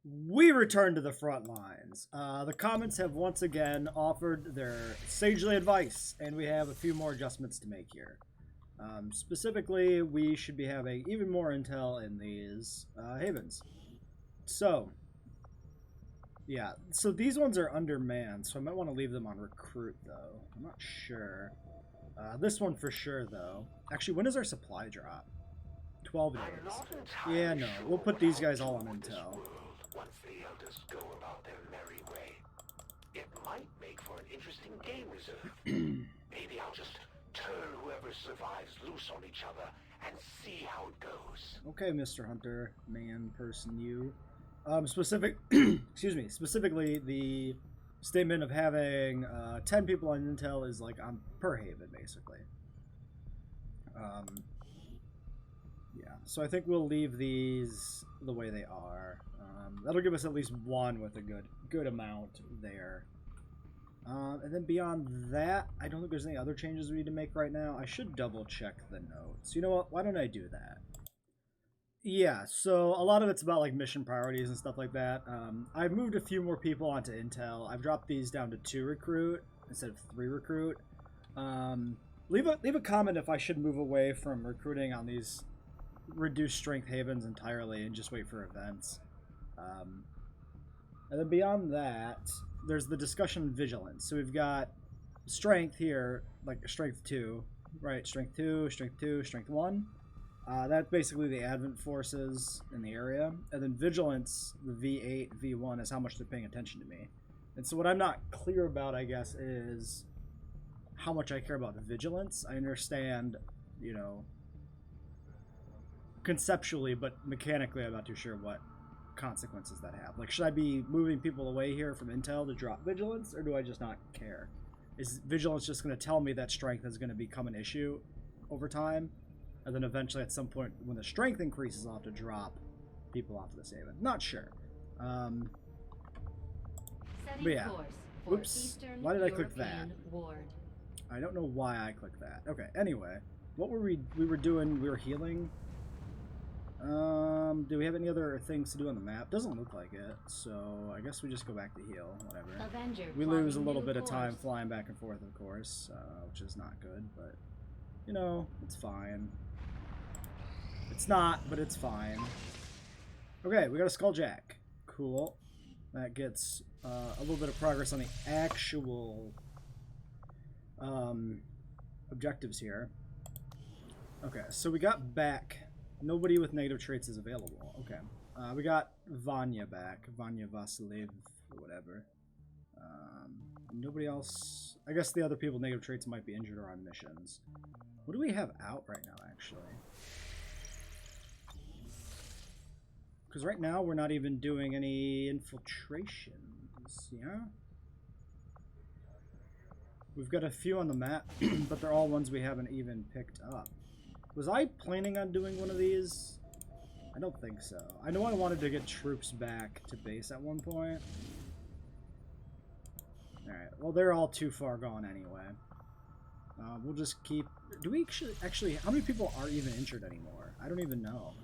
We return to the front lines. The comments have once again offered their sagely advice, and we have a few more adjustments to make here. Specifically, we should be having even more intel in these havens. So, yeah, so these ones are undermanned, so I might want to leave them on recruit, though. I'm not sure. This one for sure, though. Actually, when does our supply drop? 12 days. Yeah, no, we'll put these guys all on intel. Once the elders go about their merry way, it might make for an interesting game reserve. Maybe I'll just turn whoever survives loose on each other and see how it goes. Okay, Mr. Hunter, man, person, you. Specifically, the statement of having 10 people on intel is like on per haven, basically. Yeah, so I think we'll leave these the way they are. That'll give us at least one with a good amount there. And then beyond that, I don't think there's any other changes we need to make right now. I should double check the notes. You know what? Why don't I do that? Yeah, so a lot of it's about like mission priorities and stuff like that. I've moved a few more people onto intel. I've dropped these down to 2 recruit instead of 3 recruit. Leave a comment if I should move away from recruiting on these reduced strength havens entirely and just wait for events. And then beyond that, there's the discussion of vigilance. So we've got strength here, like strength 2, right? Strength 2, strength 2, strength 1. That's basically the advent forces in the area. And then vigilance, the V8, V1, is how much they're paying attention to me. And so what I'm not clear about, I guess, is how much I care about the vigilance. I understand, you know, conceptually, but mechanically I'm not too sure what consequences that have. Like, should I be moving people away here from intel to drop vigilance, or do I just not care? Is vigilance just going to tell me that strength is going to become an issue over time, and then eventually at some point when the strength increases I'll have to drop people off of this haven? Not sure. But yeah. Oops. Why did I click that? I don't know why I clicked that. Okay, anyway. What were we were doing? We were healing. Do we have any other things to do on the map? Doesn't look like it, so I guess we just go back to heal, whatever. We lose a little bit of time flying back and forth, of course, which is not good, but, you know, it's fine. It's not, but it's fine. Okay, we got a Skulljack. Cool. That gets a little bit of progress on the actual objectives here. Okay, so we got back. Nobody with negative traits is available. Okay. We got Vanya back. Vanya Vasilev, or whatever. Nobody else. I guess the other people with negative traits might be injured or on missions. What do we have out right now, actually? Because right now we're not even doing any infiltrations, yeah? We've got a few on the map, but they're all ones we haven't even picked up. Was I planning on doing one of these? I don't think so. I know I wanted to get troops back to base at one point. Alright, well they're all too far gone anyway. We'll just keep... Do we actually... How many people are even injured anymore? I don't even know.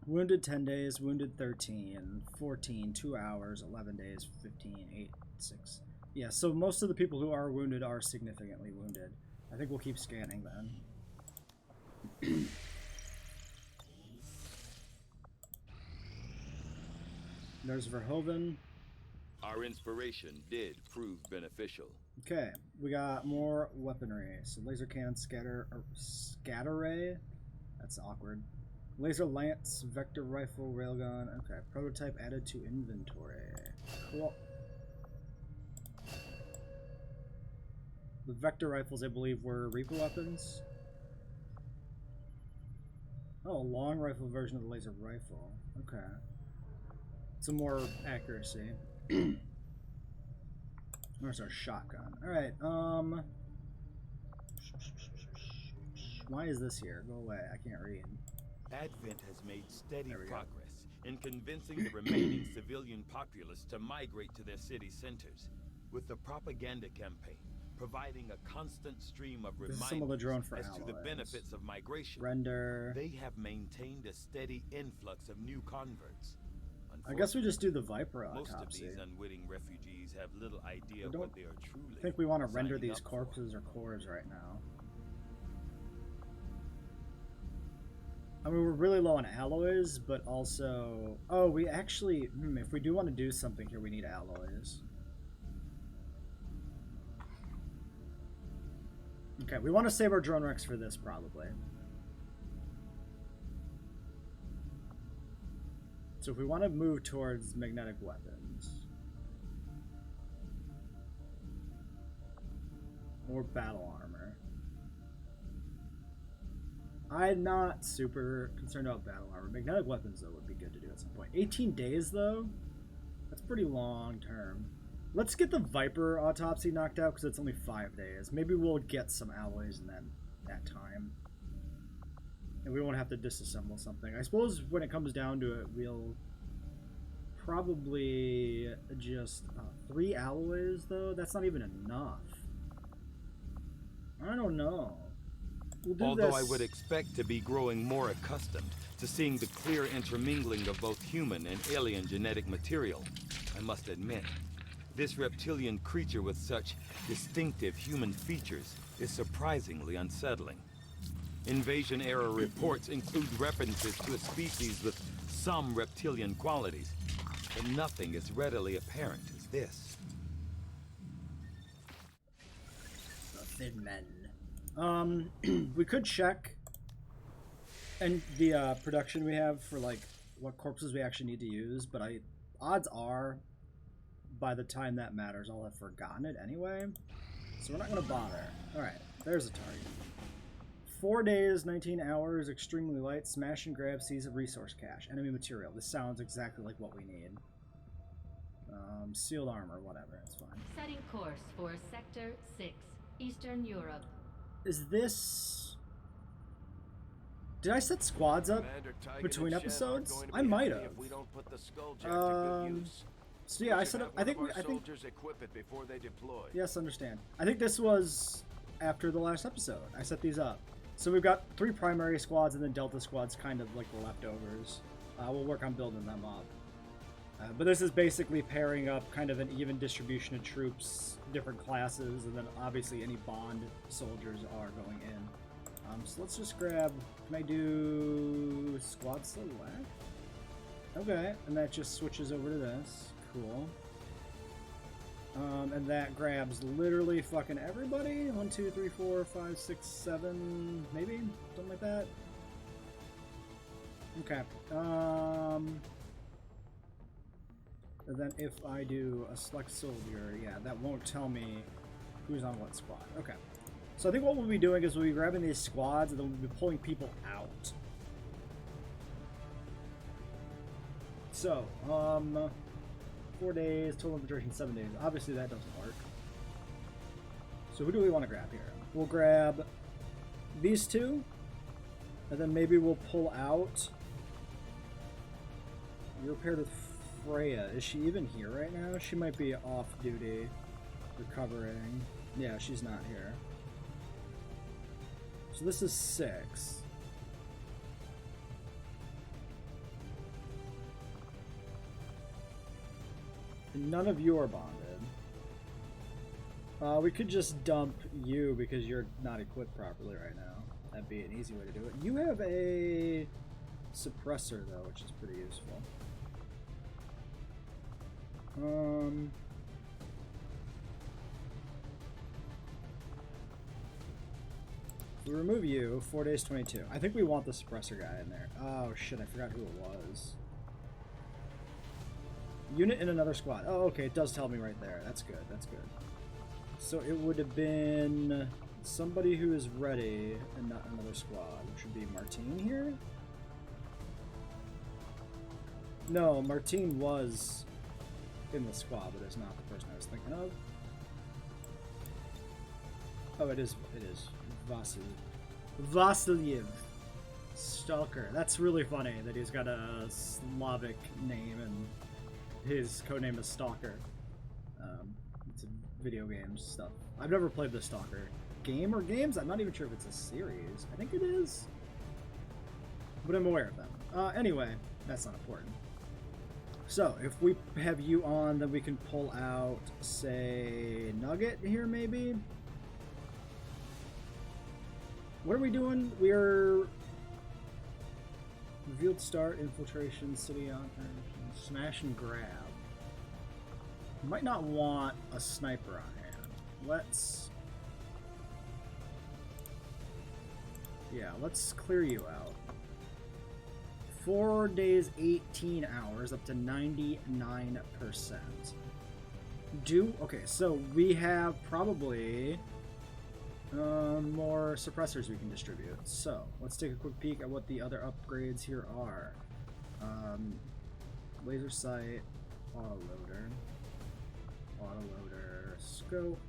Wounded 10 days, wounded 13, 14, 2 hours, 11 days, 15, 8, 6. Yeah, so most of the people who are wounded are significantly wounded. I think we'll keep scanning then. There's Verhoeven. Our inspiration did prove beneficial. Okay, we got more weaponry. So laser cannon, scatter ray. That's awkward. Laser lance, vector rifle, railgun. Okay, prototype added to inventory. Cool. The vector rifles, I believe, were Reaper weapons. Oh, a long rifle version of the laser rifle. Okay. Some more accuracy. Where's our shotgun? Alright, why is this here? Go away, I can't read. Advent has made steady progress in convincing the remaining civilian populace to migrate to their city centers. With the propaganda campaign, providing a constant stream of This is some of the reminders drone for as to the allies. benefits of migration. Render. They have maintained a steady influx of new converts. I guess we just do the Viper Most of autopsy. these unwitting refugees have little idea don't what they are truly I think we want to render signing these up for. corpses or cores right now. I mean, we're really low on alloys, but also... Oh, we actually... if we do want to do something here, we need alloys. Okay, we want to save our drone wrecks for this, probably. So if we want to move towards magnetic weapons... or battle armor. I'm not super concerned about battle armor. Magnetic weapons, though, would be good to do at some point. 18 days, though? That's pretty long term. Let's get the Viper autopsy knocked out, because it's only 5 days. Maybe we'll get some alloys in that time. And we won't have to disassemble something. I suppose when it comes down to it, we'll probably just 3 alloys, though? That's not even enough. I don't know. We'll do Although this. I would expect to be growing more accustomed to seeing the clear intermingling of both human and alien genetic material, I must admit, this reptilian creature with such distinctive human features is surprisingly unsettling. Invasion-era reports include references to a species with some reptilian qualities, but nothing as readily apparent as this. The Thin Men. We could check and the production we have for like what corpses we actually need to use, but odds are by the time that matters I'll have forgotten it anyway, so we're not gonna bother. Alright, there's a target. 4 days, 19 hours, extremely light, smash and grab, seize a resource cache, enemy material. This sounds exactly like what we need. Sealed armor, whatever, it's fine. Setting course for Sector 6, Eastern Europe. Is this... Did I set squads up between episodes? I might have. So yeah, I set up... I think... equip it before they deploy. Yes, understand. I think this was after the last episode. I set these up. So we've got 3 primary squads and then Delta squads, kind of like the leftovers. We'll work on building them up. But this is basically pairing up kind of an even distribution of troops, different classes, and then obviously any bond soldiers are going in. So let's just grab, can I do squad select? Okay, and that just switches over to this. Cool. And that grabs literally fucking everybody. 1, 2, 3, 4, 5, 6, 7, maybe? Something like that. Okay. And then if I do a select soldier, yeah, that won't tell me who's on what squad. Okay. So I think what we'll be doing is we'll be grabbing these squads and then we'll be pulling people out. So, 4 days, total infiltration 7 days. Obviously that doesn't work. So who do we want to grab here? We'll grab these 2, and then maybe we'll pull out. You're paired with Freya. Is she even here right now? She might be off duty, recovering. Yeah, she's not here. So this is 6. And none of you are bonded. We could just dump you because you're not equipped properly right now. That'd be an easy way to do it. You have a suppressor though, which is pretty useful. We remove you, 4 days, 22. I think we want the suppressor guy in there. Oh shit, I forgot who it was. Unit in another squad. Oh, okay, it does tell me right there. That's good, that's good. So it would have been somebody who is ready and not another squad, which would be Martine here? No, Martine was in the squad, but it's not the person I was thinking of. Oh, it is Vasilyev. Stalker. That's really funny that he's got a Slavic name and his codename is Stalker. It's video games stuff. I've never played the Stalker game or games. I'm not even sure if it's a series. I think it is. But I'm aware of them. Anyway, that's not important. So, if we have you on, then we can pull out, say, Nugget here, maybe? What are we doing? We are... Revealed start, infiltration, city on... Smash and grab. Might not want a sniper on hand. Let's... Yeah, let's clear you out. 4 days, 18 hours, up to 99%. Okay, so we have probably more suppressors we can distribute. So, let's take a quick peek at what the other upgrades here are. Laser sight, autoloader, scope.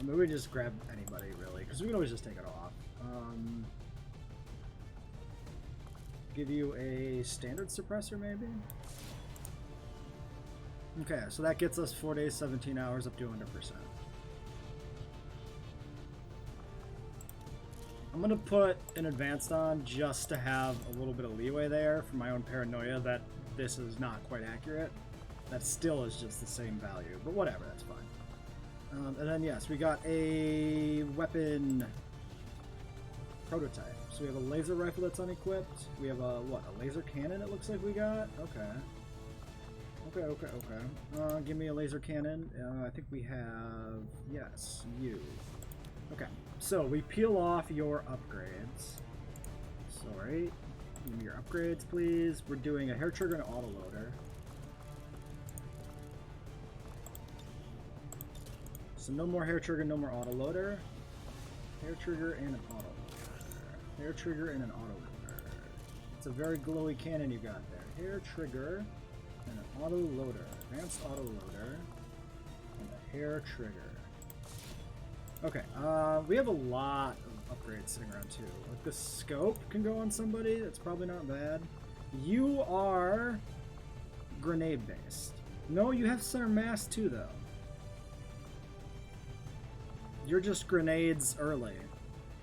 Maybe we just grab anybody, really, because we can always just take it off. Give you a standard suppressor, maybe? Okay, so that gets us 4 days, 17 hours, up to 100%. I'm going to put an advanced on just to have a little bit of leeway there for my own paranoia that this is not quite accurate. That still is just the same value, but whatever, that's fine. And then, yes, we got a weapon prototype. So we have a laser rifle that's unequipped. We have a, what, a laser cannon it looks like we got? Okay. Give me a laser cannon. I think we have, yes, you. Okay, so we peel off your upgrades. Sorry. Give me your upgrades, please. We're doing a hair trigger and an autoloader. So no more hair trigger, no more autoloader. Hair trigger and an autoloader. Hair trigger and an autoloader. It's a very glowy cannon you got there. Hair trigger and an autoloader. Advanced autoloader and a hair trigger. Okay, we have a lot of upgrades sitting around too. Like the scope can go on somebody. That's probably not bad. You are grenade based. No, you have center mass too though. You're just grenades early.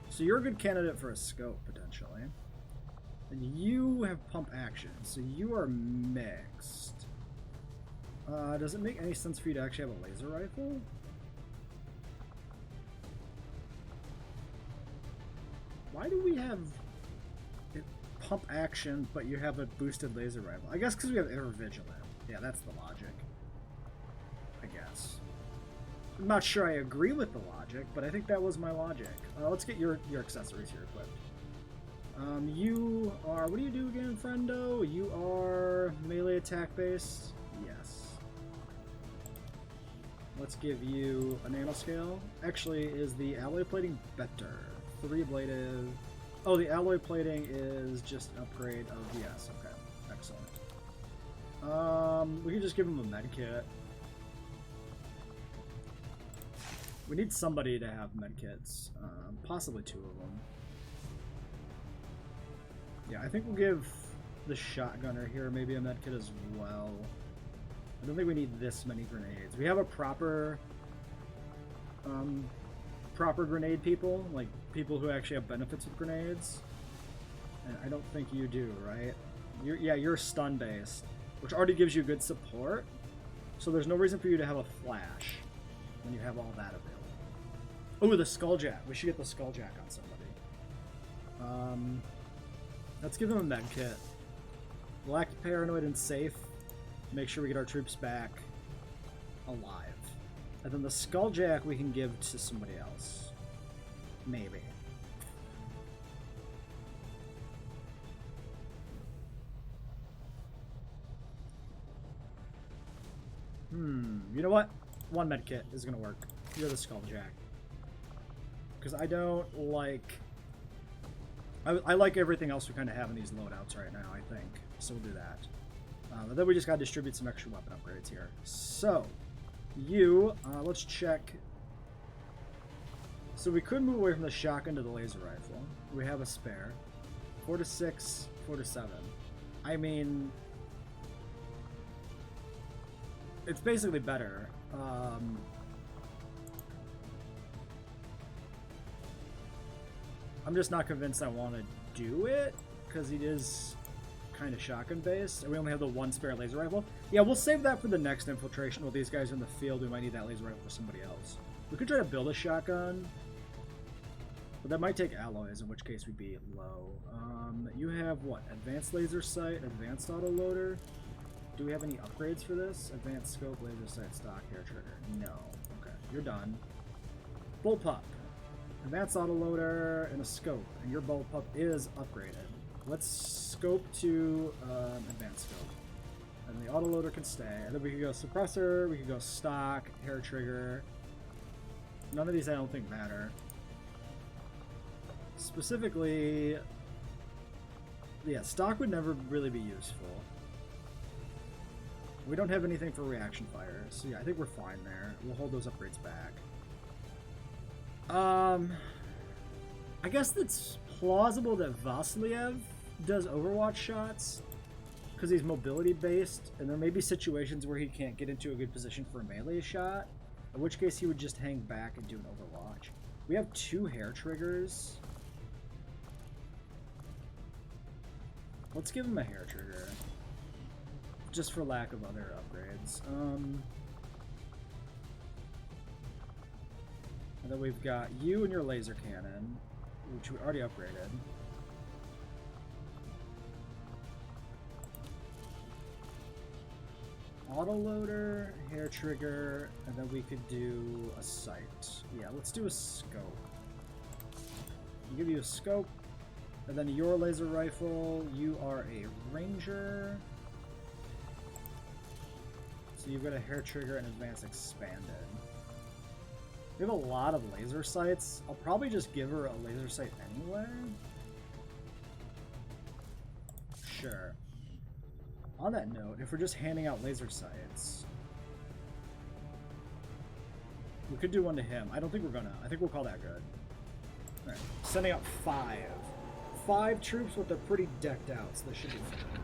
So you're a good candidate for a scope, potentially. And you have pump action, so you are mixed. Does it make any sense for you to actually have a laser rifle? Why do we have pump action, but you have a boosted laser rifle? I guess because we have air vigilant. Yeah, that's the logic. I guess. I'm not sure I agree with the logic, but I think that was my logic. Let's get your accessories here equipped. You are... What do you do again, friendo? You are melee attack based? Yes. Let's give you a nanoscale. Actually, is the alloy plating better? 3-bladed... Oh, the alloy plating is just an upgrade of... Yes, okay. Excellent. We can just give him a med kit. We need somebody to have medkits, possibly 2 of them. Yeah, I think we'll give the shotgunner here maybe a medkit as well. I don't think we need this many grenades. We have a proper grenade people, like people who actually have benefits with grenades. And I don't think you do, right? You're stun based, which already gives you good support. So there's no reason for you to have a flash when you have all that available. Oh, the Skulljack. We should get the Skulljack on somebody. Let's give him a med kit. Black, paranoid, and safe. Make sure we get our troops back alive. And then the Skulljack we can give to somebody else. Maybe. You know what? 1 med kit is gonna work. You're the Skulljack. Because I don't like... I like everything else we kind of have in these loadouts right now, I think. So we'll do that. But then we just gotta distribute some extra weapon upgrades here. So, you, let's check. So we could move away from the shotgun to the laser rifle. We have a spare. 4 to 6, 4 to 7. I mean... It's basically better. I'm just not convinced I want to do it, because it is kind of shotgun based, and we only have the one spare laser rifle. Yeah, we'll save that for the next infiltration. While these guys are in the field, we might need that laser rifle for somebody else. We could try to build a shotgun, but that might take alloys, in which case we'd be low. You have what? Advanced laser sight, advanced autoloader. Do we have any upgrades for this? Advanced scope, laser sight, stock, hair trigger. No. Okay, you're done. Bullpup. Advanced autoloader and a scope, and your bullpup is upgraded. Let's scope to advanced scope. And the autoloader can stay. And then we could go suppressor, we could go stock, hair trigger. None of these I don't think matter. Specifically, yeah, stock would never really be useful. We don't have anything for reaction fire, so yeah, I think we're fine there. We'll hold those upgrades back. I guess it's plausible that Vasiliev does Overwatch shots because he's mobility based, and there may be situations where he can't get into a good position for a melee shot, in which case he would just hang back and do an Overwatch. We have 2 hair triggers. Let's give him a hair trigger, just for lack of other upgrades. And then we've got you and your laser cannon, which we already upgraded. Autoloader, hair trigger, and then we could do a sight. Yeah, let's do a scope. I'll give you a scope, and then your laser rifle, you are a ranger. So you've got a hair trigger and advanced expanded. We have a lot of laser sights. I'll probably just give her a laser sight anyway. Sure. On that note, if we're just handing out laser sights, we could do one to him. I don't think we're gonna. I think we'll call that good. Alright, sending out 5. 5 troops, but they're pretty decked out, so this should be fun.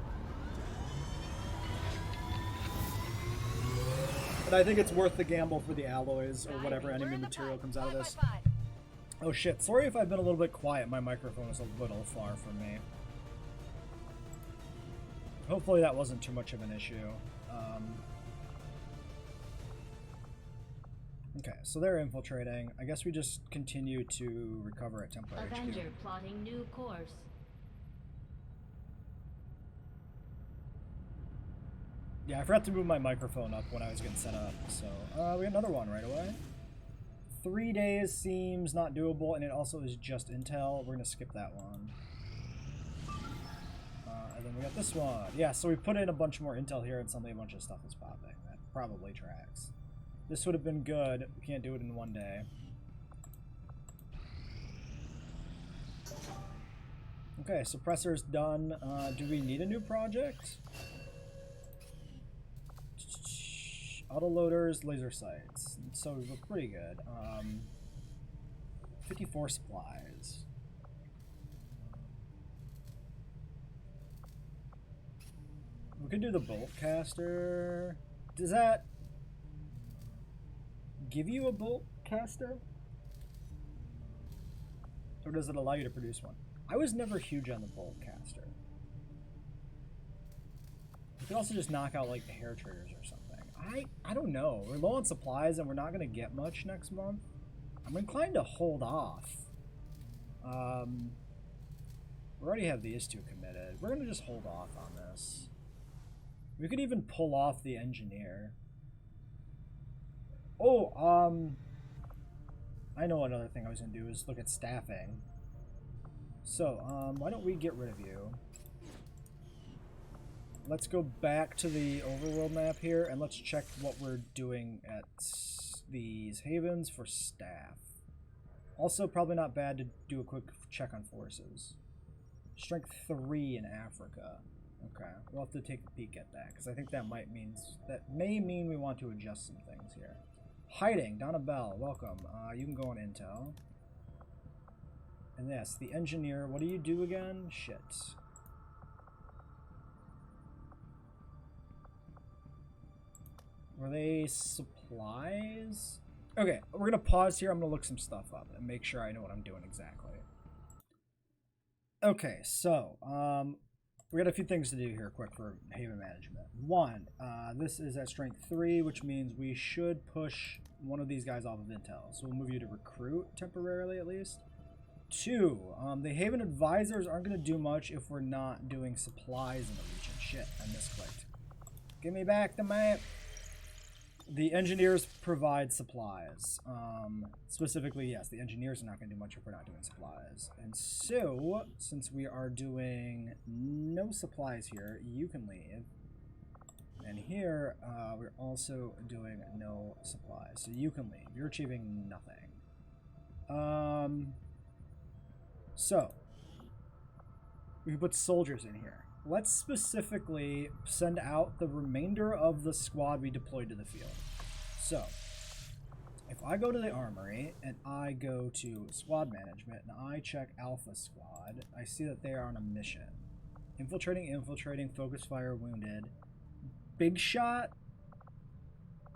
But I think it's worth the gamble for the alloys or whatever enemy material comes out of this. Oh shit, sorry if I've been a little bit quiet. My microphone is a little far from me. Hopefully that wasn't too much of an issue. Okay, so they're infiltrating. I guess we just continue to recover at Templar HQ. Avenger plotting new course. Yeah, I forgot to move my microphone up when I was getting set up, so we got another one right away. 3 days seems not doable, and it also is just intel. We're gonna skip that one. And then we got this one. Yeah, so we put in a bunch more intel here, and suddenly a bunch of stuff is popping. That probably tracks. This would have been good. We can't do it in one day. Okay, suppressor's done. Do we need a new project? Autoloaders, laser sights. So we're pretty good. 54 supplies. We could do the bolt caster. Does that give you a bolt caster? Or does it allow you to produce one? I was never huge on the bolt caster. You could also just knock out like the hair triggers or something. I don't know. We're low on supplies and we're not going to get much next month. I'm inclined to hold off. We already have these 2 committed. We're going to just hold off on this. We could even pull off the engineer. Oh, I know another thing I was going to do is look at staffing. So, why don't we get rid of you? Let's go back to the overworld map here, and let's check what we're doing at these havens for staff. Also, probably not bad to do a quick check on forces. Strength 3 in Africa. Okay, we'll have to take a peek at that, because I think that may mean we want to adjust some things here. Hiding, Donna Bell, welcome. You can go on intel. And yes, the engineer, what do you do again? Shit. Were they supplies? Okay, we're gonna pause here. I'm gonna look some stuff up and make sure I know what I'm doing exactly. Okay, so we got a few things to do here quick for Haven management. One, this is at strength 3, which means we should push one of these guys off of intel. So we'll move you to recruit temporarily at least. 2, the Haven advisors aren't going to do much if we're not doing supplies in the region. Shit, I misclicked. Give me back the map. The engineers provide supplies. Specifically, yes, the engineers are not going to do much if we're not doing supplies. And so, since we are doing no supplies here, you can leave. And here, we're also doing no supplies. So you can leave. You're achieving nothing. So, we can put soldiers in here. Let's specifically send out the remainder of the squad we deployed to the field. So, if I go to the armory and I go to squad management and I check Alpha Squad, I see that they are on a mission. Infiltrating, focus fire, wounded. Big Shot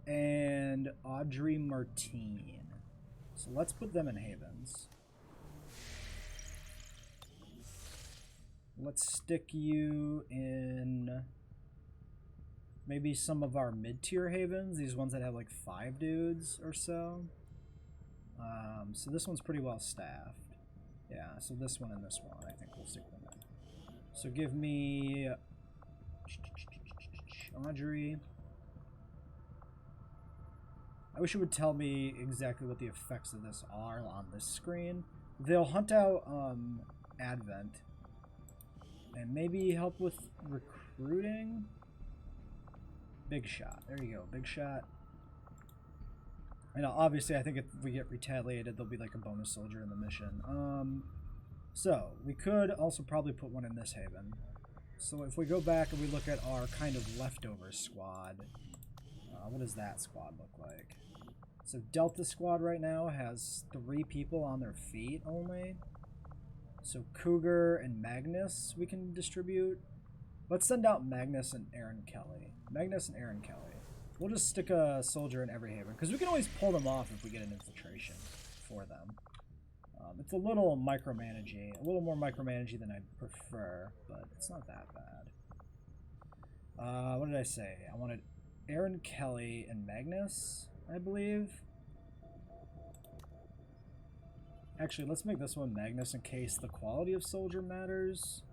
and Audrey Martine. So let's put them in Havens. Let's stick you in maybe some of our mid-tier Havens, these ones that have like 5 dudes or so. So this one's pretty well staffed. Yeah, so this one and this one, I think we'll stick them in. So give me Audrey. I wish it would tell me exactly what the effects of this are on this screen. They'll hunt out Advent. And maybe help with recruiting? Big Shot. There you go. Big Shot. And obviously, I think if we get retaliated, there'll be like a bonus soldier in the mission. So, we could also probably put one in this Haven. So if we go back and we look at our kind of leftover squad, what does that squad look like? So Delta Squad right now has 3 people on their feet only. So Cougar and Magnus we can distribute. Let's send out Magnus and Aaron Kelly. Magnus and Aaron Kelly. We'll just stick a soldier in every Haven, because we can always pull them off if we get an infiltration for them. It's a little micromanaging, a little more micromanaging than I'd prefer, but it's not that bad. What did I say? I wanted Aaron Kelly and Magnus, I believe. Actually, let's make this one Magnus in case the quality of soldier matters.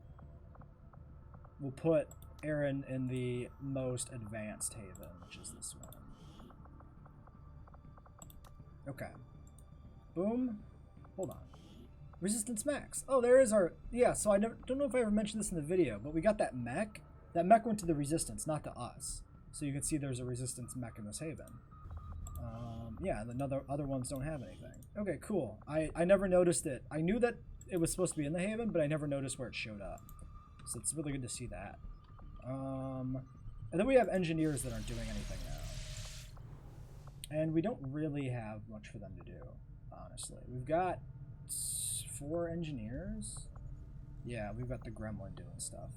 We'll put Aaron in the most advanced Haven, which is this one. Okay. Boom. Hold on. Resistance max. Oh, there is our... Yeah, so I don't know if I ever mentioned this in the video, but we got that mech. That mech went to the resistance, not to us. So you can see there's a resistance mech in this Haven. Yeah, and the other ones don't have anything. Okay, cool. I never noticed it. I knew that it was supposed to be in the Haven, but I never noticed where it showed up. So it's really good to see that. And then we have engineers that aren't doing anything now. And we don't really have much for them to do, honestly. We've got 4 engineers. Yeah, we've got the Gremlin doing stuff.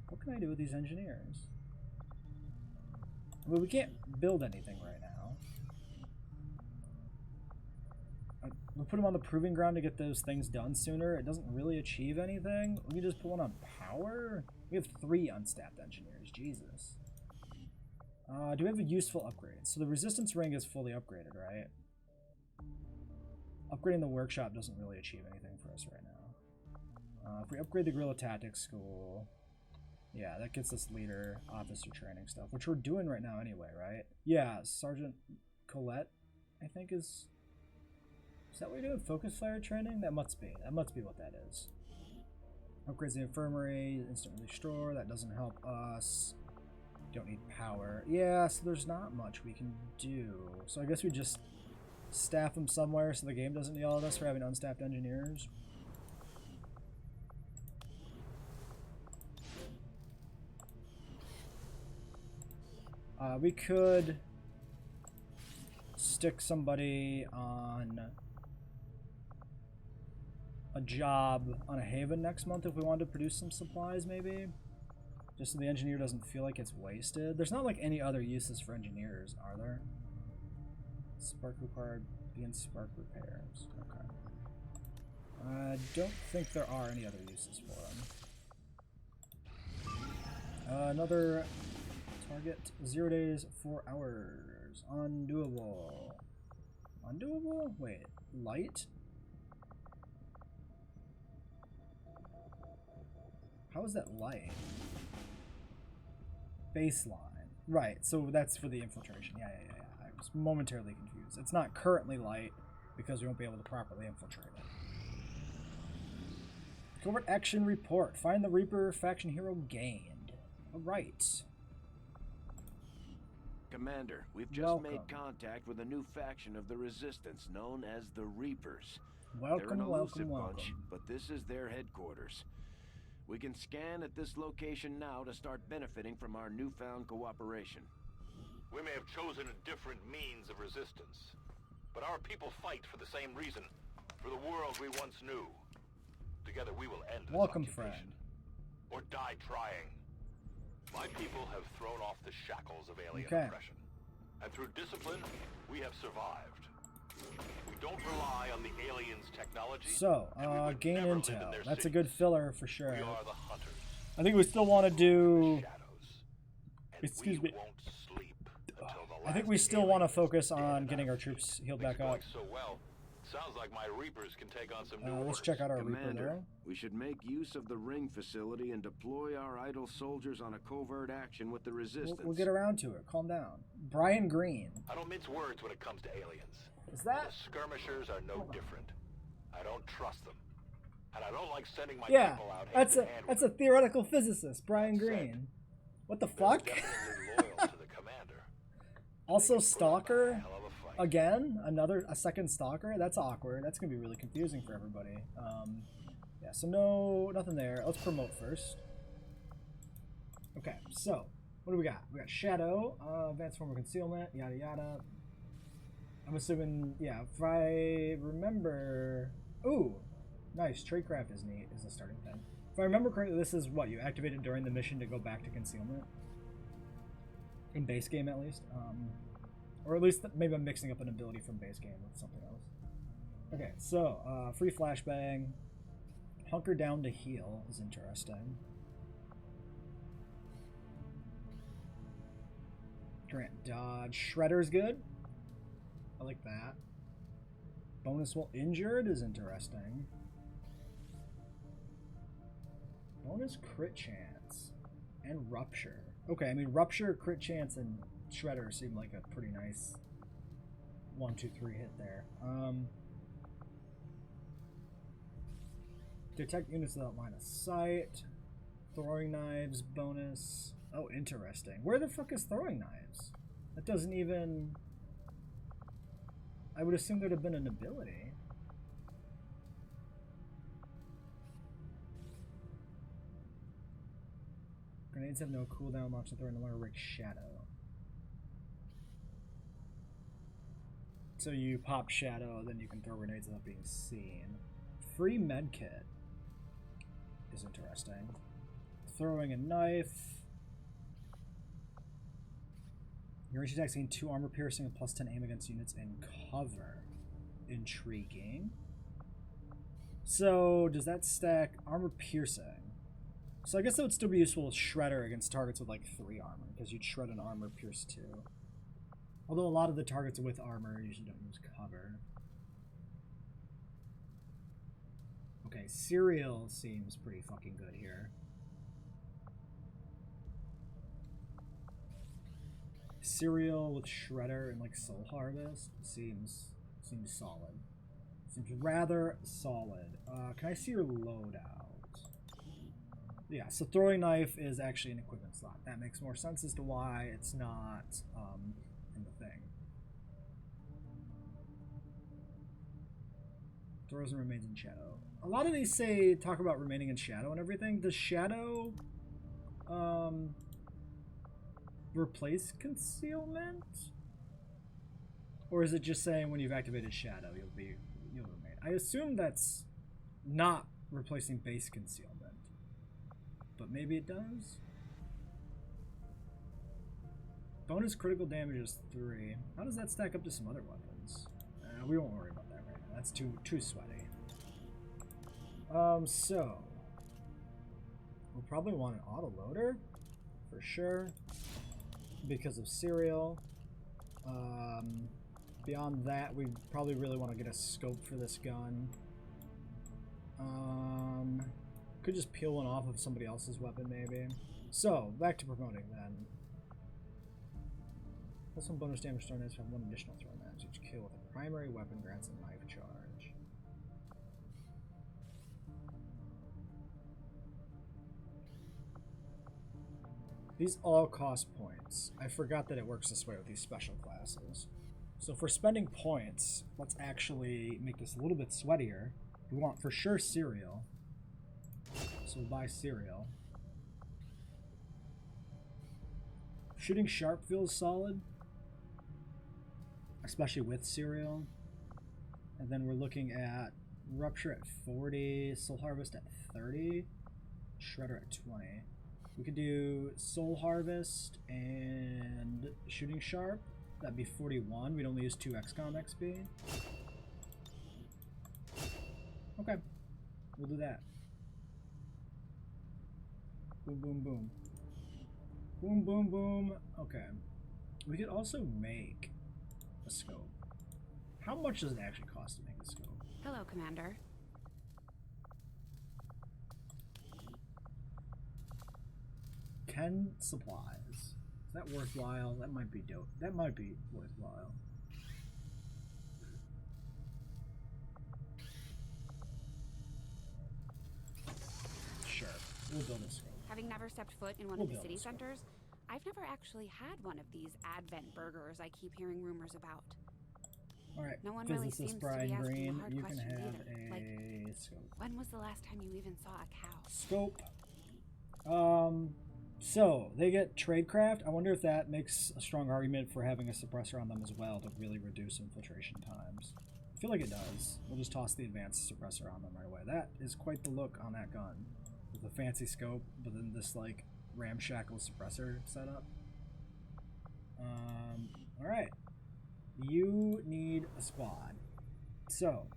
What can I do with these engineers? Well, we can't build anything right now. We'll put them on the proving ground to get those things done sooner. It doesn't really achieve anything. We can just put one on power. We have 3 unstaffed engineers. Jesus. Do we have a useful upgrade? So the resistance ring is fully upgraded, right? Upgrading the workshop doesn't really achieve anything for us right now. If we upgrade the guerrilla tactics school, yeah, that gets us leader, officer training stuff, which we're doing right now anyway, right? Yeah, Sergeant Colette, I think is that what you're doing? Focus fire training? That must be what that is. Upgrades the infirmary, instant restore, that doesn't help us. Don't need power. Yeah, so there's not much we can do. So I guess we just staff them somewhere so the game doesn't yell at us for having unstaffed engineers. We could stick somebody on a job on a Haven next month if we wanted to produce some supplies, maybe. Just so the engineer doesn't feel like it's wasted. There's not like any other uses for engineers, are there? Spark required, begin spark repairs. Okay. I don't think there are any other uses for them. Another target, 0 days, 4 hours. Undoable. Undoable? Wait, light? How is that light? Baseline. Right, so that's for the infiltration. Yeah. I was momentarily confused. It's not currently light because we won't be able to properly infiltrate it. Covert action report. Find the Reaper faction hero gained. Alright. Commander, we've just made contact with a new faction of the Resistance known as the Reapers. They're an elusive bunch, but this is their headquarters. We can scan at this location now to start benefiting from our newfound cooperation. We may have chosen a different means of resistance, but our people fight for the same reason, for the world we once knew. Together we will end this occupation, friend. or die trying. My people have thrown off the shackles of alien oppression, and through discipline, we have survived. We don't rely on the aliens' technology. So, gain intel. That's a good filler for sure. We are the hunters. I think we still want to do... Excuse me. I think we still want to focus on getting our troops healed back up. So well. Sounds like my Reapers can take on some new let's check out our Reaper Commander, there. we should make use of the ring facility and deploy our idle soldiers on a covert action with the Resistance. We'll get around to it. Calm down. Brian Green. I don't mince words when it comes to aliens. Is that? The skirmishers are no different. I don't trust them. And I don't like sending my Yeah, people out that's a theoretical physicist, Brian Green. What the fuck? Loyal to the commander. Also Stalker? Again? A second Stalker? That's awkward. That's gonna be really confusing for everybody. Yeah, so nothing there. Let's promote first. Okay, so what do we got? We got Shadow, advanced form of concealment, yada yada. I'm assuming, yeah, if I remember... Ooh, nice. Tradecraft is neat, is the starting thing. If I remember correctly, this is what you activated during the mission to go back to concealment. In base game, at least. Or at least, maybe I'm mixing up an ability from base game with something else. Okay, so, free flashbang. Hunker down to heal is interesting. Grant dodge. Shredder's good. I like that. Bonus while injured is interesting. Bonus crit chance. And rupture. Okay, I mean rupture, crit chance, and shredder seem like a pretty nice 1, 2, 3 hit there. Detect units without line of sight. Throwing knives bonus. Oh, interesting. Where the fuck is throwing knives? That doesn't even... I would assume there'd have been an ability. Grenades have no cooldown, launch and throw, no longer rig shadow. So you pop shadow, then you can throw grenades without being seen. Free medkit is interesting. Throwing a knife. Your range attack gain 2 armor piercing and plus 10 aim against units in cover. Intriguing. So, does that stack armor piercing? So I guess that would still be useful with Shredder against targets with like 3 armor, because you'd shred an armor pierce 2. Although a lot of the targets with armor usually don't use cover. Okay, Serial seems pretty fucking good here. Serial with Shredder and like Soul Harvest seems solid. Seems rather solid. Can I see your loadout? Yeah, so throwing knife is actually an equipment slot. That makes more sense as to why it's not in the thing. Throws and remains in shadow. A lot of these talk about remaining in shadow and everything. Does shadow replace concealment? Or is it just saying when you've activated shadow you'll remain? I assume that's not replacing base concealment. But maybe it does? Bonus critical damage is 3. How does that stack up to some other weapons? We won't worry about that right now. That's too sweaty. So we'll probably want an autoloader for sure because of serial. Beyond that, we probably really want to get a scope for this gun. Could just peel one off of somebody else's weapon, maybe. So, back to promoting then. Plus some bonus damage thrown has 1 additional thrown match. Each kill with a primary weapon grants a knife charge. These all cost points. I forgot that it works this way with these special classes. So for spending points, let's actually make this a little bit sweatier. We want for sure cereal. So we'll buy cereal. Shooting sharp feels solid, especially with cereal. And then we're looking at rupture at 40, soul harvest at 30, shredder at 20. We could do soul harvest and shooting sharp. That'd be 41. We'd only use 2 XCOM XP. Okay, we'll do that. Boom, boom, boom. Boom, boom, boom. Okay. We could also make a scope. How much does it actually cost to make a scope? Hello, Commander. 10 supplies. Is that worthwhile? That might be dope. That might be worthwhile. Sure. We'll build a scope. Having never stepped foot in one of the city centers, I've never actually had one of these Advent burgers I keep hearing rumors about. Alright, no one really seems to be asking Green, hard you can questions have either. a Like, scope. when was the last time you even saw a cow? Scope. So they get tradecraft. I wonder if that makes a strong argument for having a suppressor on them as well to really reduce infiltration times. I feel like it does. We'll just toss the advanced suppressor on them right away. That is quite the look on that gun. With a fancy scope, but then this like ramshackle suppressor setup. Alright. You need a squad. So,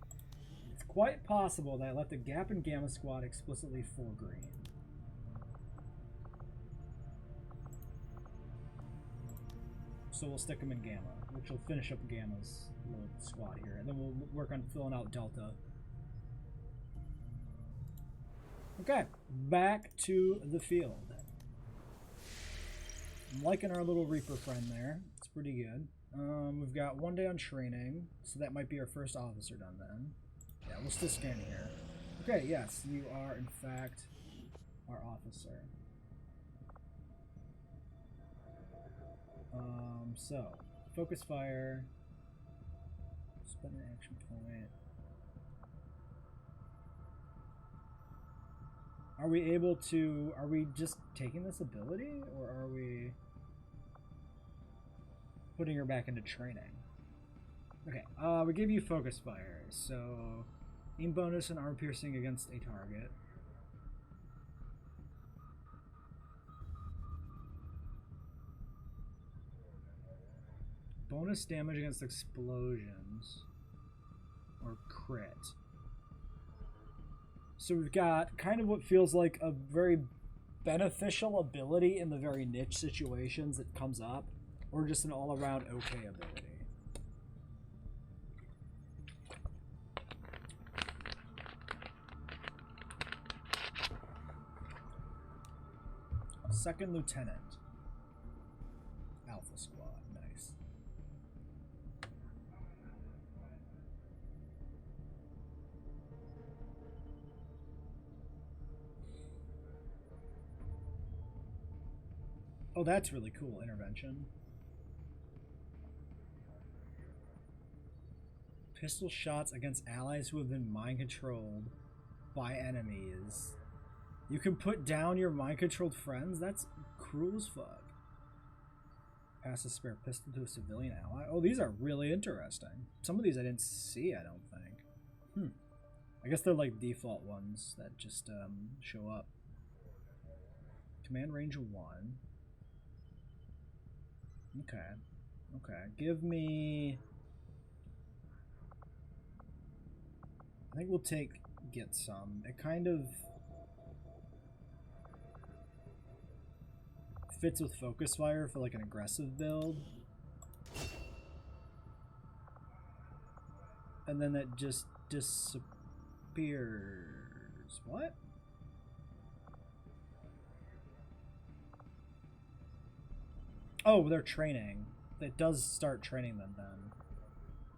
it's quite possible that I left the Gap and Gamma squad explicitly for green. So we'll stick them in Gamma, which will finish up Gamma's little squad here. And then we'll work on filling out Delta. Okay, back to the field. I'm liking our little Reaper friend there. It's pretty good. We've got 1 day on training, so that might be our first officer done then. Yeah, we'll still scan here. Okay, yes, you are in fact our officer. So, focus fire, spend an action point. Are we able to, are we just taking this ability, or are we putting her back into training? Okay, we give you focus fire, so aim bonus and armor piercing against a target. Bonus damage against explosions or crit. So we've got kind of what feels like a very beneficial ability in the very niche situations that comes up, or just an all-around okay ability. Second Lieutenant. Alpha Squad. Nice. Oh, that's really cool. Intervention. Pistol shots against allies who have been mind-controlled by enemies. You can put down your mind-controlled friends? That's cruel as fuck. Pass a spare pistol to a civilian ally. Oh, these are really interesting. Some of these I didn't see, I don't think. I guess they're like default ones that just show up. Command range of 1. Okay. Okay. Give me... I think we'll get some. It kind of fits with focus fire for like an aggressive build. And then that just disappears. What? Oh, they're training. It does start training them then.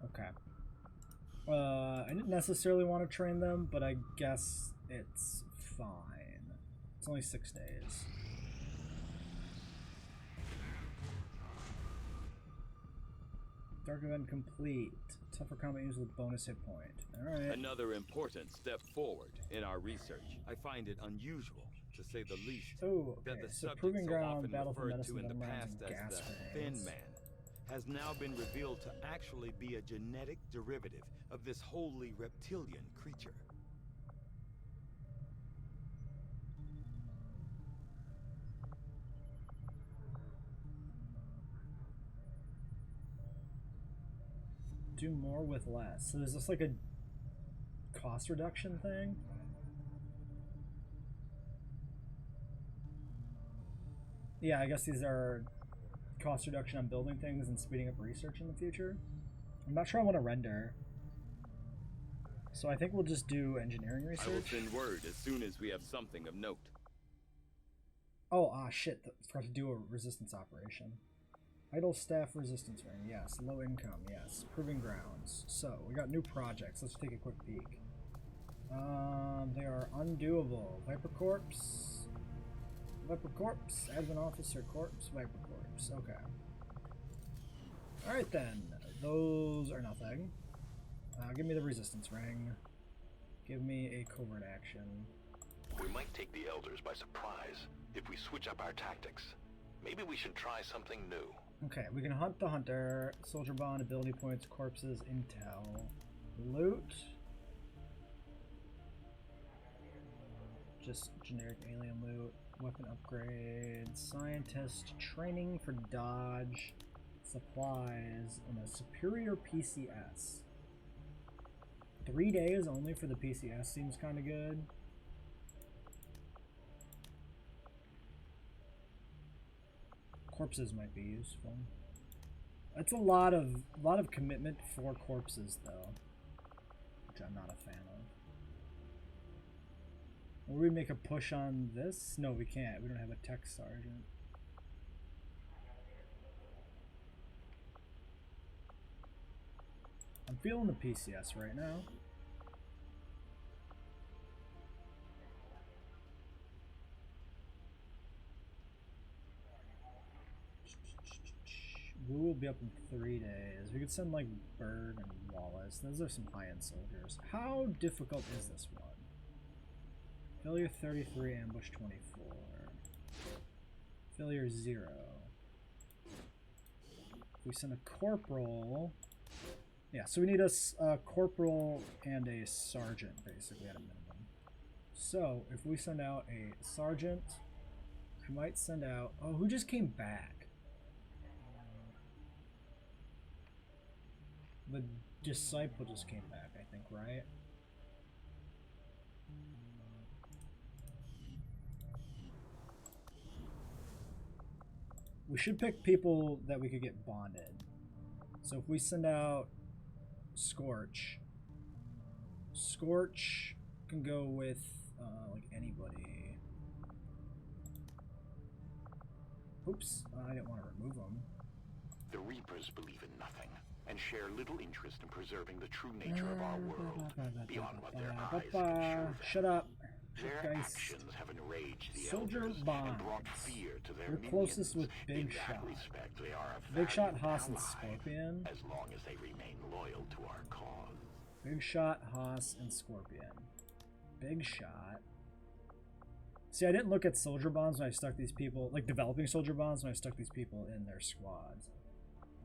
Okay. I didn't necessarily want to train them, but I guess it's fine. It's only 6 days. Dark event complete. Tougher combat use with bonus hit point. Alright. Another important step forward in our research. I find it unusual, to say the least, that the so subject Proving so Ground, often Battle for referred Medicine, to in the past as gas the grenades. Thin Man has now been revealed to actually be a genetic derivative of this wholly reptilian creature. Do more with less. So is this like a cost reduction thing? Yeah, I guess these are cost reduction on building things and speeding up research in the future. I'm not sure I want to render. So I think we'll just do engineering research. I will send word as soon as we have something of note. Oh, shit. Forgot to do a resistance operation. Idle staff resistance ring, yes. Low income, yes. Proving grounds. So, we got new projects. Let's take a quick peek. They are undoable. Viper Corpse. Viper Corpse. Admin Officer Corpse. Viper Corpse. Okay. Alright then. Those are nothing. Give me the resistance ring. Give me a covert action. We might take the elders by surprise if we switch up our tactics. Maybe we should try something new. Okay, we can hunt the hunter, soldier bond, ability points, corpses, intel, loot. Just generic alien loot, weapon upgrades, scientist, training for dodge, supplies, and a superior PCS. 3 days only for the PCS seems kind of good. Corpses might be useful. That's a lot of commitment for corpses, though, which I'm not a fan of. Will we make a push on this? No, we can't. We don't have a tech sergeant. I'm feeling the PCS right now. We will be up in 3 days. We could send like Berg and Wallace. Those are some high-end soldiers. How difficult is this one? Failure 33, ambush 24. Failure 0. If we send a corporal... Yeah, so we need a corporal and a sergeant, basically, at a minimum. So, if we send out a sergeant, we might send out... Oh, who just came back? The disciple just came back, I think, right? We should pick people that we could get bonded. So if we send out Scorch, Scorch can go with like anybody. Oops, I didn't want to remove them. The Reapers believe in nothing and share little interest in preserving the true nature of our world beyond what their eyes can show them. Shut up. Their Guys. actions have enraged the Soldier elders bonds. and brought fear to their We're minions. closest with Big In Shot. that respect, they are a Big Shot, valued Haas, and ally, Scorpion. as long as they remain loyal to our cause. Big Shot, Haas, and Scorpion. Big Shot. See, I didn't look at soldier bonds when I stuck these people, like developing soldier bonds when I stuck these people in their squads.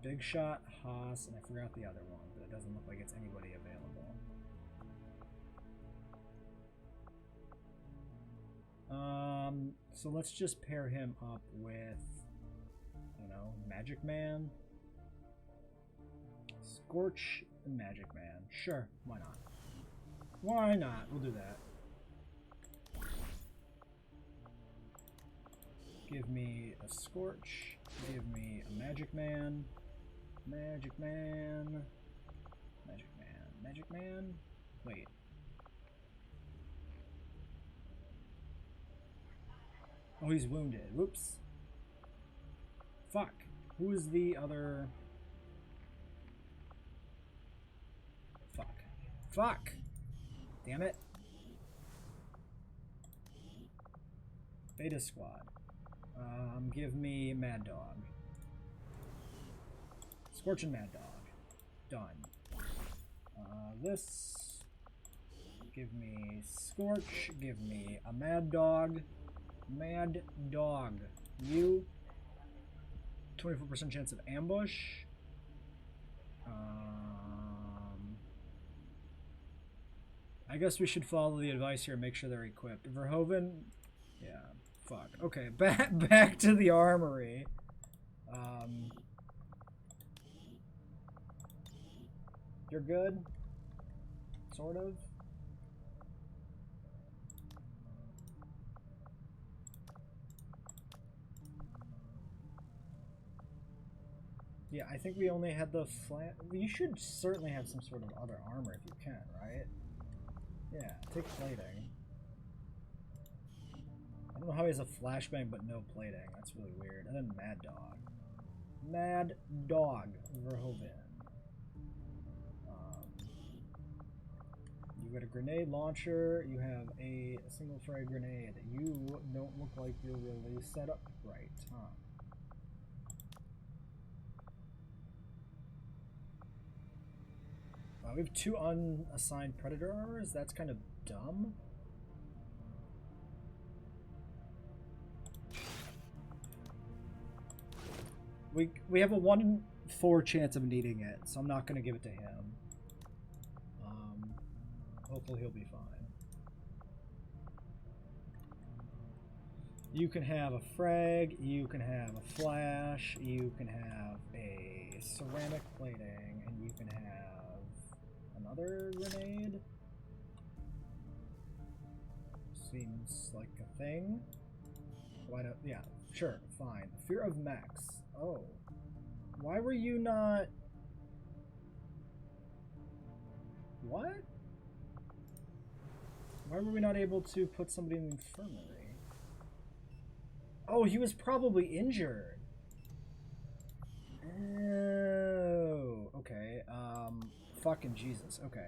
Big Shot, Haas, and I forgot the other one, but it doesn't look like it's anybody available. So let's just pair him up with, I don't know, Magic Man. Scorch and Magic Man. Sure, why not? Why not? We'll do that. Give me a Scorch. Give me a Magic Man. Magic Man. Magic Man. Magic Man. Wait. Oh, he's wounded. Whoops. Fuck. Who is the other... Fuck. Fuck! Damn it. Beta Squad. Give me Mad Dog. Scorch and Mad Dog. Done. This. Give me Scorch. Give me a Mad Dog. Mad Dog. You. 24% chance of ambush. I guess we should follow the advice here and make sure they're equipped. Verhoeven. Yeah. Fuck. Okay. Back to the armory. You're good? Sort of? Yeah, I think we only had the flat. You should certainly have some sort of other armor if you can, right? Yeah, take plating. I don't know how he has a flashbang but no plating. That's really weird. And then Mad Dog. Mad Dog Verhoeven. You got a grenade launcher. You have a single frag grenade. You don't look like you're really set up right, huh? We have 2 unassigned predator armors. That's kind of dumb. We have a 1 in 4 chance of needing it, so I'm not going to give it to him. Hopefully he'll be fine. You can have a frag, you can have a flash, you can have a ceramic plating, and you can have another grenade. Seems like a thing. Why don't... Yeah, sure, fine. Fear of mechs. Oh. Why were you not... What? Why were we not able to put somebody in the infirmary? Oh, he was probably injured. Oh, okay. Fucking Jesus. Okay.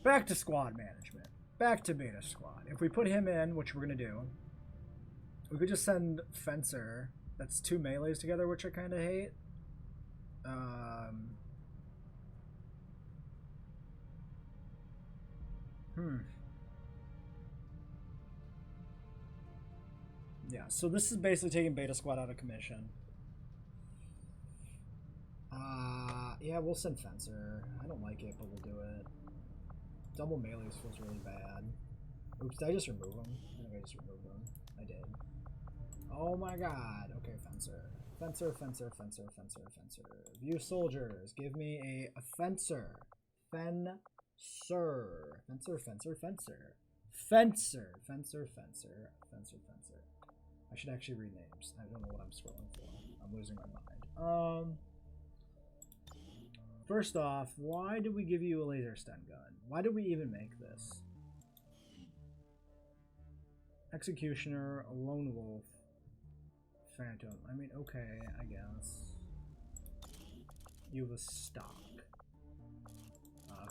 Back to squad management. Back to beta squad. If we put him in, which we're gonna do, we could just send Fencer. That's 2 melees together, which I kind of hate. Yeah, so this is basically taking beta squad out of commission. Yeah, we'll send Fencer. I don't like it, but we'll do it. Double melees feels really bad. Oops, did I just remove them? I think I just removed them. I did. Oh my god. Okay, Fencer. Fencer, Fencer, Fencer, Fencer, Fencer. View soldiers. Give me a Fencer. Fencer. Fencer, Fencer, Fencer. Fencer, Fencer, Fencer, Fencer, Fencer. I should actually read names. I don't know what I'm scrolling for. I'm losing my mind. First off, why did we give you a laser stun gun? Why did we even make this? Executioner, a lone wolf, phantom. I mean, okay, I guess. You have a stock.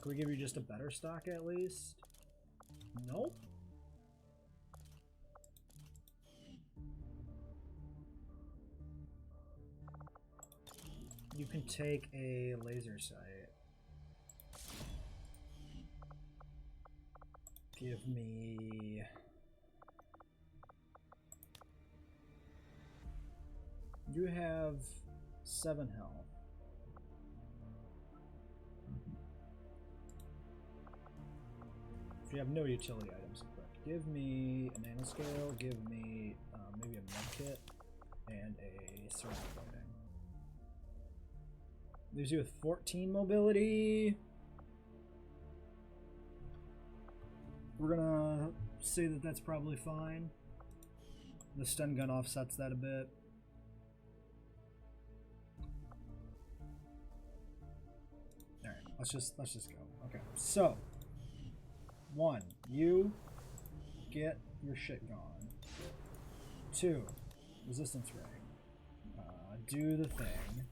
Can we give you just a better stock at least? Nope. You can take a laser sight. Give me... You have 7 health. You have no utility items equipped. Give me a nanoscale, give me maybe a medkit, and a ceramic plating. Leaves you with 14 mobility. We're gonna say that that's probably fine. The stun gun offsets that a bit. All right, let's just go. Okay, so 1, you get your shit gone. 2, resistance ring. Do the thing.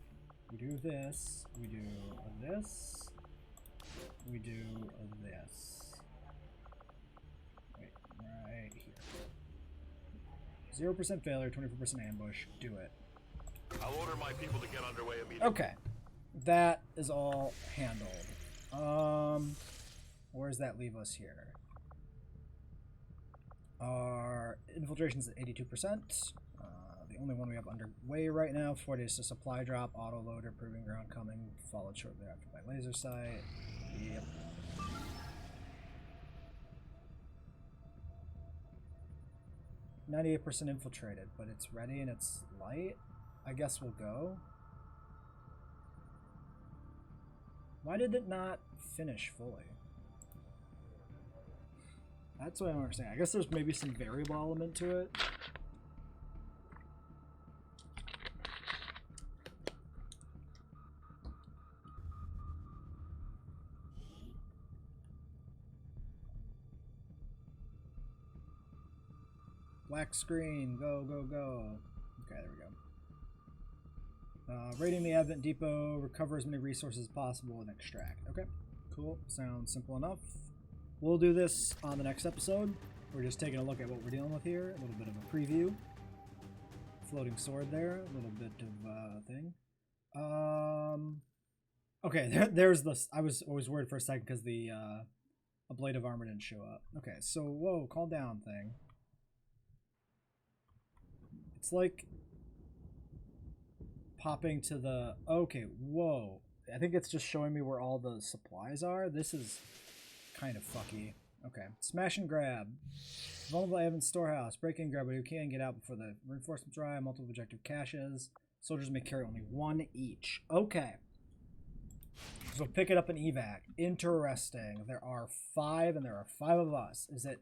We do this. We do this. We do this. Wait, right here. 0% failure, 24% ambush. Do it. I'll order my people to get underway immediately. Okay. That is all handled. Where does that leave us here? Our infiltration's at 82%. The only one we have underway right now. 4 days to supply drop, autoloader, proving ground coming, followed shortly after by laser sight. Yep. %98 infiltrated, but it's ready and it's light. I guess we'll go. Why did it not finish fully? That's what I don't understand. I guess there's maybe some variable element to it. Black screen, go, go, go. Okay, there we go. Raiding the Advent Depot, recover as many resources as possible, and extract. Okay, cool. Sounds simple enough. We'll do this on the next episode. We're just taking a look at what we're dealing with here. A little bit of a preview. Floating sword there. A little bit of thing. Okay, there's this. I was always worried for a second because the a blade of armor didn't show up. Okay, so whoa, calm down thing. It's like popping to the... Okay, whoa. I think it's just showing me where all the supplies are. This is kind of fucky. Okay. Smash and grab. Vulnerable Evans storehouse. Break in, grab what you can. Get out before the reinforcements arrive. Multiple objective caches. Soldiers may carry only 1 each. Okay. So pick it up in evac. Interesting. There are 5 and there are 5 of us. Is it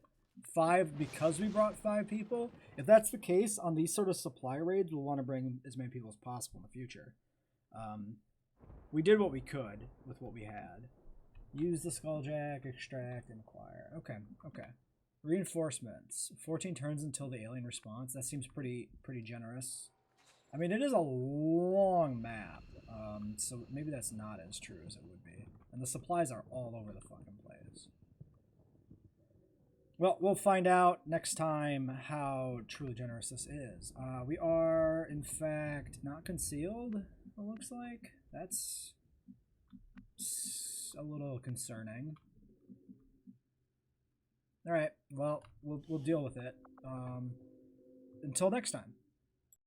5 because we brought 5 people? If that's the case, on these sort of supply raids, we'll want to bring as many people as possible in the future. We did what we could with what we had. Use the skulljack, extract, and acquire. Okay, okay. Reinforcements. 14 turns until the alien response. That seems pretty generous. I mean, it is a long map, so maybe that's not as true as it would be. And the supplies are all over the fucking place. Well, we'll find out next time how truly generous this is. We are, in fact, not concealed, it looks like. That's a little concerning. Alright, well, we'll deal with it. Until next time.